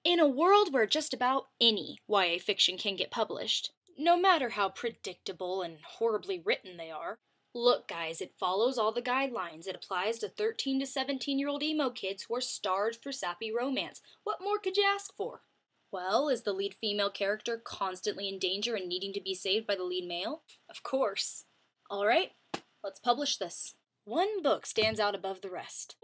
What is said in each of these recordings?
In a world where just about any YA fiction can get published, no matter how predictable and horribly written they are, look guys, it follows all the guidelines. It applies to 13 to 17-year-old emo kids who are starved for sappy romance. What more could you ask for? Well, is the lead female character constantly in danger and needing to be saved by the lead male? Of course. Alright, let's publish this. One book stands out above the rest.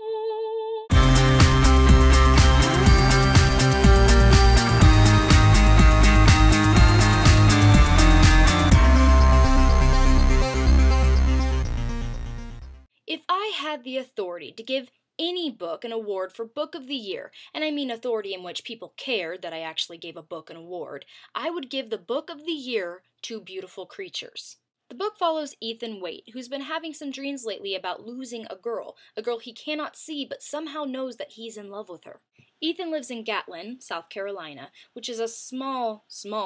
If I had the authority to give any book an award for Book of the Year, and I mean authority in which people cared that I actually gave a book an award, I would give the Book of the Year to Beautiful Creatures. The book follows Ethan Waite, who's been having some dreams lately about losing a girl he cannot see but somehow knows that he's in love with her. Ethan lives in Gatlin, South Carolina, which is a small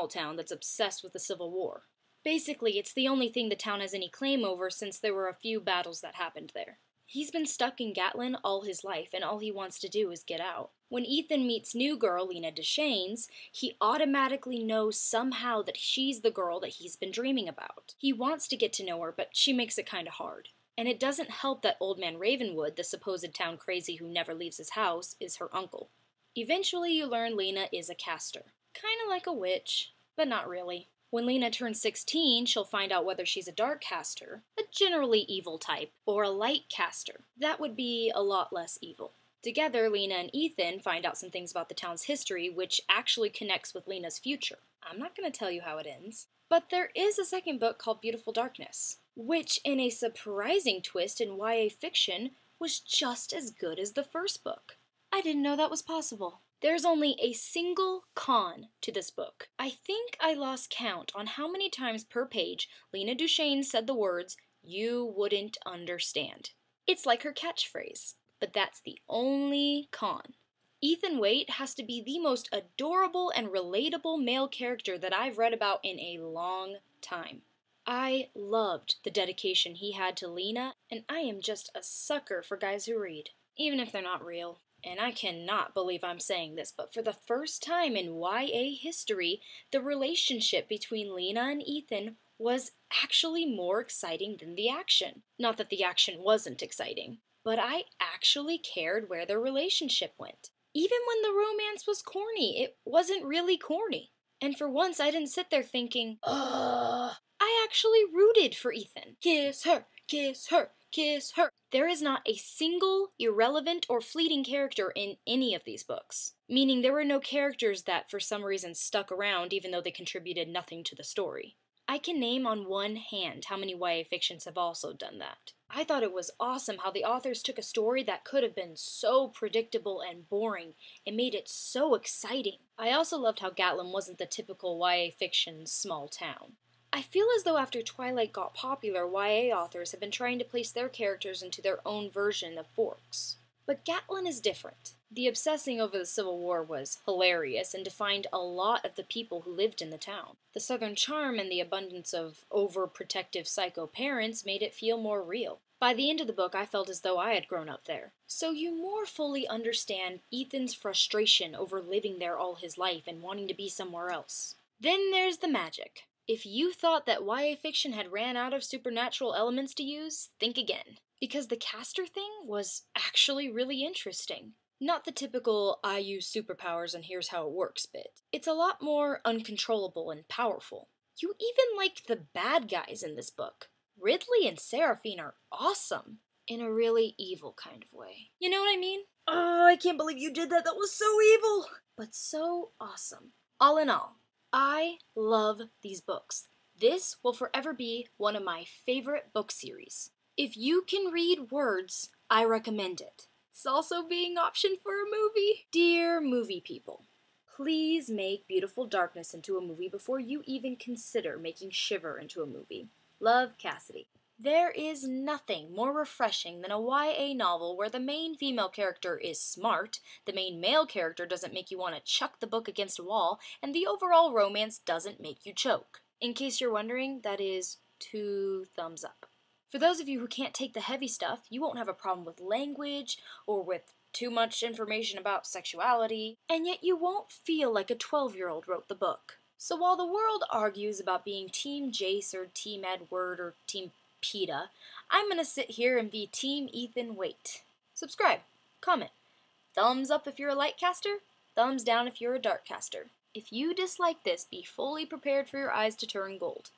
town that's obsessed with the Civil War. Basically, it's the only thing the town has any claim over since there were a few battles that happened there. He's been stuck in Gatlin all his life, and all he wants to do is get out. When Ethan meets new girl Lena Deschaines, he automatically knows somehow that she's the girl that he's been dreaming about. He wants to get to know her, but she makes it kinda hard. And it doesn't help that Old Man Ravenwood, the supposed town crazy who never leaves his house, is her uncle. Eventually you learn Lena is a caster. Kinda like a witch, but not really. When Lena turns 16, she'll find out whether she's a dark caster, a generally evil type, or a light caster. That would be a lot less evil. Together, Lena and Ethan find out some things about the town's history, which actually connects with Lena's future. I'm not going to tell you how it ends. But there is a second book called Beautiful Darkness, which, in a surprising twist in YA fiction, was just as good as the first book. I didn't know that was possible. There's only a single con to this book. I think I lost count on how many times per page Lena Deschaines said the words, "You wouldn't understand." It's like her catchphrase, but that's the only con. Ethan Waite has to be the most adorable and relatable male character that I've read about in a long time. I loved the dedication he had to Lena, and I am just a sucker for guys who read, even if they're not real. And I cannot believe I'm saying this, but for the first time in YA history, the relationship between Lena and Ethan was actually more exciting than the action. Not that the action wasn't exciting, but I actually cared where their relationship went. Even when the romance was corny, it wasn't really corny. And for once, I didn't sit there thinking, ugh. I actually rooted for Ethan. Kiss her, kiss her, kiss her. There is not a single irrelevant or fleeting character in any of these books. Meaning there were no characters that for some reason stuck around even though they contributed nothing to the story. I can name on one hand how many YA fictions have also done that. I thought it was awesome how the authors took a story that could have been so predictable and boring and made it so exciting. I also loved how Gatlin wasn't the typical YA fiction small town. I feel as though after Twilight got popular, YA authors have been trying to place their characters into their own version of Forks. But Gatlin is different. The obsessing over the Civil War was hilarious and defined a lot of the people who lived in the town. The Southern charm and the abundance of overprotective psycho parents made it feel more real. By the end of the book, I felt as though I had grown up there. So you more fully understand Ethan's frustration over living there all his life and wanting to be somewhere else. Then there's the magic. If you thought that YA fiction had ran out of supernatural elements to use, think again. Because the caster thing was actually really interesting. Not the typical, I use superpowers and here's how it works bit. It's a lot more uncontrollable and powerful. You even liked the bad guys in this book. Ridley and Seraphine are awesome. In a really evil kind of way. You know what I mean? Oh, I can't believe you did that. That was so evil. But so awesome. All in all, I love these books. This will forever be one of my favorite book series. If you can read words, I recommend it. It's also being optioned for a movie. Dear movie people, please make Beautiful Darkness into a movie before you even consider making Shiver into a movie. Love, Cassidy. There is nothing more refreshing than a YA novel where the main female character is smart, the main male character doesn't make you want to chuck the book against a wall, and the overall romance doesn't make you choke. In case you're wondering, that is 2 thumbs up. For those of you who can't take the heavy stuff, you won't have a problem with language or with too much information about sexuality, and yet you won't feel like a 12-year-old wrote the book. So while the world argues about being Team Jace or Team Edward or Team PETA, I'm gonna sit here and be Team Ethan Waite. Subscribe, comment, thumbs up if you're a light caster, thumbs down if you're a dark caster. If you dislike this, be fully prepared for your eyes to turn gold.